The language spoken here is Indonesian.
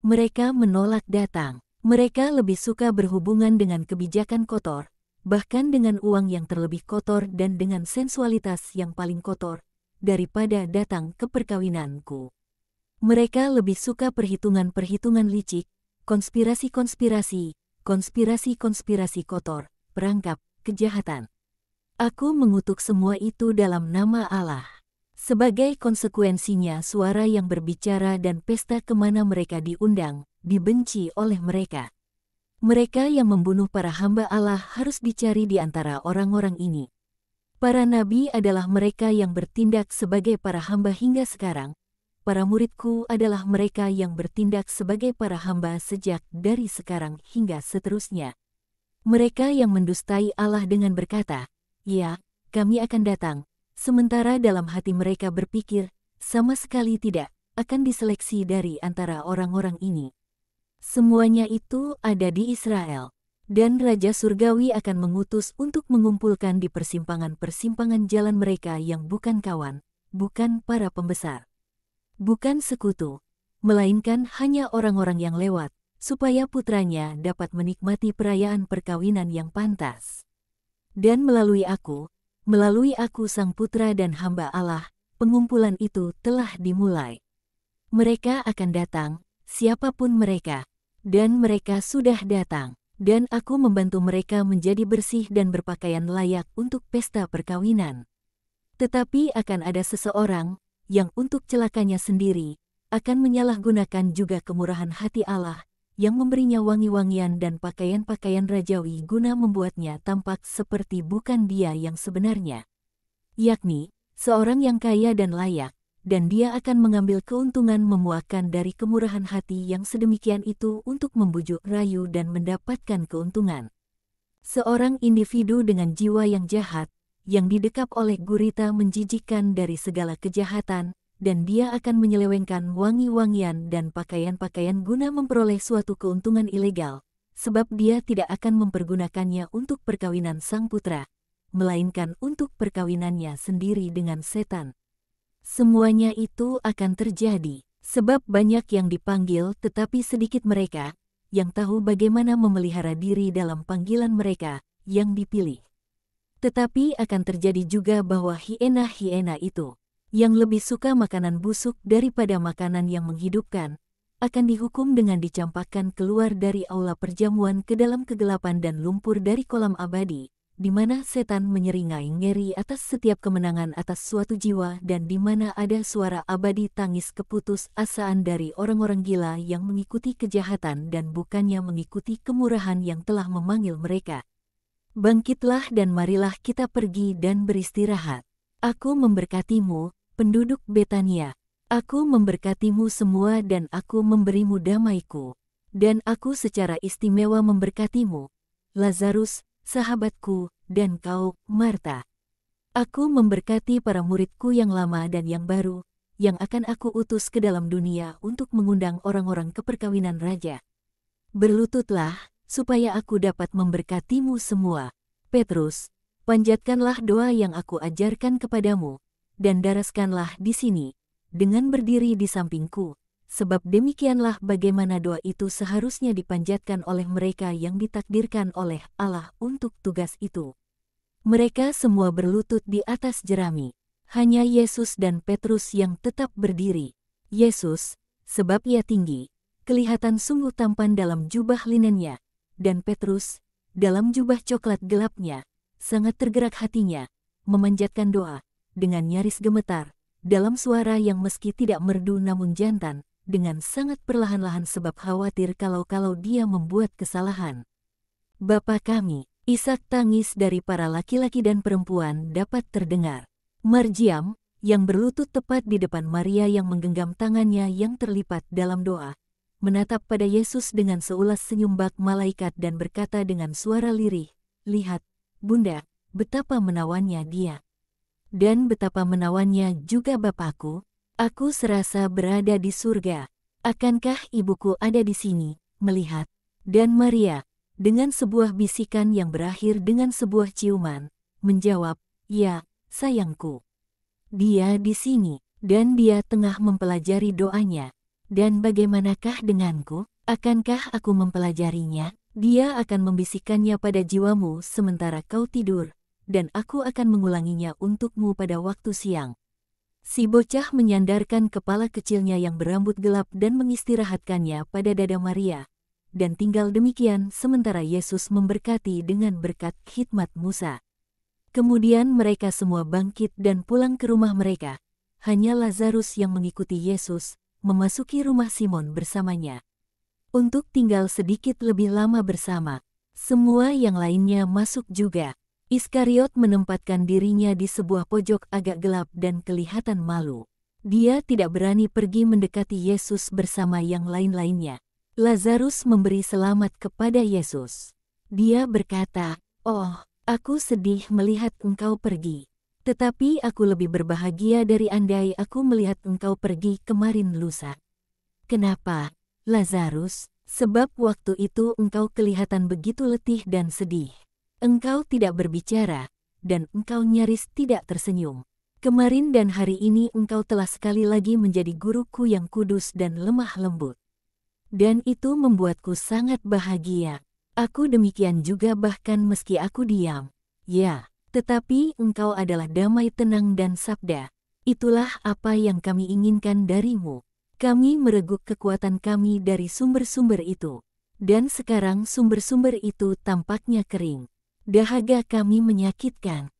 Mereka menolak datang. Mereka lebih suka berhubungan dengan kebijakan kotor, bahkan dengan uang yang terlebih kotor dan dengan sensualitas yang paling kotor, daripada datang ke perkawinanku. Mereka lebih suka perhitungan-perhitungan licik, konspirasi-konspirasi, konspirasi-konspirasi kotor, perangkap, kejahatan. Aku mengutuk semua itu dalam nama Allah. Sebagai konsekuensinya suara yang berbicara dan pesta kemana mereka diundang, dibenci oleh mereka. Mereka yang membunuh para hamba Allah harus dicari di antara orang-orang ini. Para nabi adalah mereka yang bertindak sebagai para hamba hingga sekarang. Para muridku adalah mereka yang bertindak sebagai para hamba sejak dari sekarang hingga seterusnya. Mereka yang mendustai Allah dengan berkata, "Ya, kami akan datang," sementara dalam hati mereka berpikir, sama sekali tidak akan diseleksi dari antara orang-orang ini. Semuanya itu ada di Israel. Dan Raja Surgawi akan mengutus untuk mengumpulkan di persimpangan-persimpangan jalan mereka yang bukan kawan, bukan para pembesar, bukan sekutu, melainkan hanya orang-orang yang lewat, supaya putranya dapat menikmati perayaan perkawinan yang pantas. Dan melalui aku sang putra dan hamba Allah, pengumpulan itu telah dimulai. Mereka akan datang, siapapun mereka, dan mereka sudah datang. Dan aku membantu mereka menjadi bersih dan berpakaian layak untuk pesta perkawinan. Tetapi akan ada seseorang, yang untuk celakanya sendiri, akan menyalahgunakan juga kemurahan hati Allah, yang memberinya wangi-wangian dan pakaian-pakaian rajawi guna membuatnya tampak seperti bukan dia yang sebenarnya. Yakni, seorang yang kaya dan layak, dan dia akan mengambil keuntungan memuakkan dari kemurahan hati yang sedemikian itu untuk membujuk rayu dan mendapatkan keuntungan. Seorang individu dengan jiwa yang jahat, yang didekap oleh gurita menjijikkan dari segala kejahatan, dan dia akan menyelewengkan wangi-wangian dan pakaian-pakaian guna memperoleh suatu keuntungan ilegal, sebab dia tidak akan mempergunakannya untuk perkawinan sang putra, melainkan untuk perkawinannya sendiri dengan setan. Semuanya itu akan terjadi, sebab banyak yang dipanggil tetapi sedikit mereka, yang tahu bagaimana memelihara diri dalam panggilan mereka, yang dipilih. Tetapi akan terjadi juga bahwa hiena-hiena itu, yang lebih suka makanan busuk daripada makanan yang menghidupkan, akan dihukum dengan dicampakkan keluar dari aula perjamuan ke dalam kegelapan dan lumpur dari kolam abadi, di mana setan menyeringai ngeri atas setiap kemenangan atas suatu jiwa dan di mana ada suara abadi tangis keputus asaan dari orang-orang gila yang mengikuti kejahatan dan bukannya mengikuti kemurahan yang telah memanggil mereka. Bangkitlah dan marilah kita pergi dan beristirahat. Aku memberkatimu, penduduk Betania. Aku memberkatimu semua dan aku memberimu damaiku. Dan aku secara istimewa memberkatimu, Lazarus, sahabatku, dan kau, Marta. Aku memberkati para muridku yang lama dan yang baru, yang akan aku utus ke dalam dunia untuk mengundang orang-orang ke perkawinan raja. Berlututlah, supaya aku dapat memberkatimu semua. Petrus, panjatkanlah doa yang aku ajarkan kepadamu, dan daraskanlah di sini, dengan berdiri di sampingku. Sebab demikianlah bagaimana doa itu seharusnya dipanjatkan oleh mereka yang ditakdirkan oleh Allah untuk tugas itu. Mereka semua berlutut di atas jerami. Hanya Yesus dan Petrus yang tetap berdiri. Yesus, sebab ia tinggi, kelihatan sungguh tampan dalam jubah linennya, dan Petrus, dalam jubah coklat gelapnya, sangat tergerak hatinya, memanjatkan doa, dengan nyaris gemetar, dalam suara yang meski tidak merdu namun jantan, dengan sangat perlahan-lahan sebab khawatir kalau dia membuat kesalahan. Bapa kami, isak tangis dari para laki-laki dan perempuan dapat terdengar. Marjiam, yang berlutut tepat di depan Maria yang menggenggam tangannya yang terlipat dalam doa, menatap pada Yesus dengan seulas senyum bak malaikat dan berkata dengan suara lirih, "Lihat, Bunda, betapa menawannya dia. Dan betapa menawannya juga Bapakku. Aku serasa berada di surga. Akankah ibuku ada di sini, melihat?" Dan Maria, dengan sebuah bisikan yang berakhir dengan sebuah ciuman, menjawab, "Ya, sayangku. Dia di sini." Dan dia tengah mempelajari doanya. Dan bagaimanakah denganku? Akankah aku mempelajarinya? Dia akan membisikkannya pada jiwamu sementara kau tidur, dan aku akan mengulanginya untukmu pada waktu siang. Si bocah menyandarkan kepala kecilnya yang berambut gelap dan mengistirahatkannya pada dada Maria. Dan tinggal demikian sementara Yesus memberkati dengan berkat khidmat Musa. Kemudian mereka semua bangkit dan pulang ke rumah mereka. Hanya Lazarus yang mengikuti Yesus, memasuki rumah Simon bersamanya. Untuk tinggal sedikit lebih lama bersama. Semua yang lainnya masuk juga. Iskariot menempatkan dirinya di sebuah pojok agak gelap dan kelihatan malu. Dia tidak berani pergi mendekati Yesus bersama yang lain-lainnya. Lazarus memberi selamat kepada Yesus. Dia berkata, "Oh, aku sedih melihat engkau pergi. Tetapi aku lebih berbahagia dari andai aku melihat engkau pergi kemarin lusa." Kenapa, Lazarus? Sebab waktu itu engkau kelihatan begitu letih dan sedih. Engkau tidak berbicara, dan engkau nyaris tidak tersenyum. Kemarin dan hari ini engkau telah sekali lagi menjadi guruku yang kudus dan lemah lembut. Dan itu membuatku sangat bahagia. Aku demikian juga bahkan meski aku diam. Ya, tetapi engkau adalah damai tenang dan sabda. Itulah apa yang kami inginkan darimu. Kami mereguk kekuatan kami dari sumber-sumber itu. Dan sekarang sumber-sumber itu tampaknya kering. Dahaga kami menyakitkan.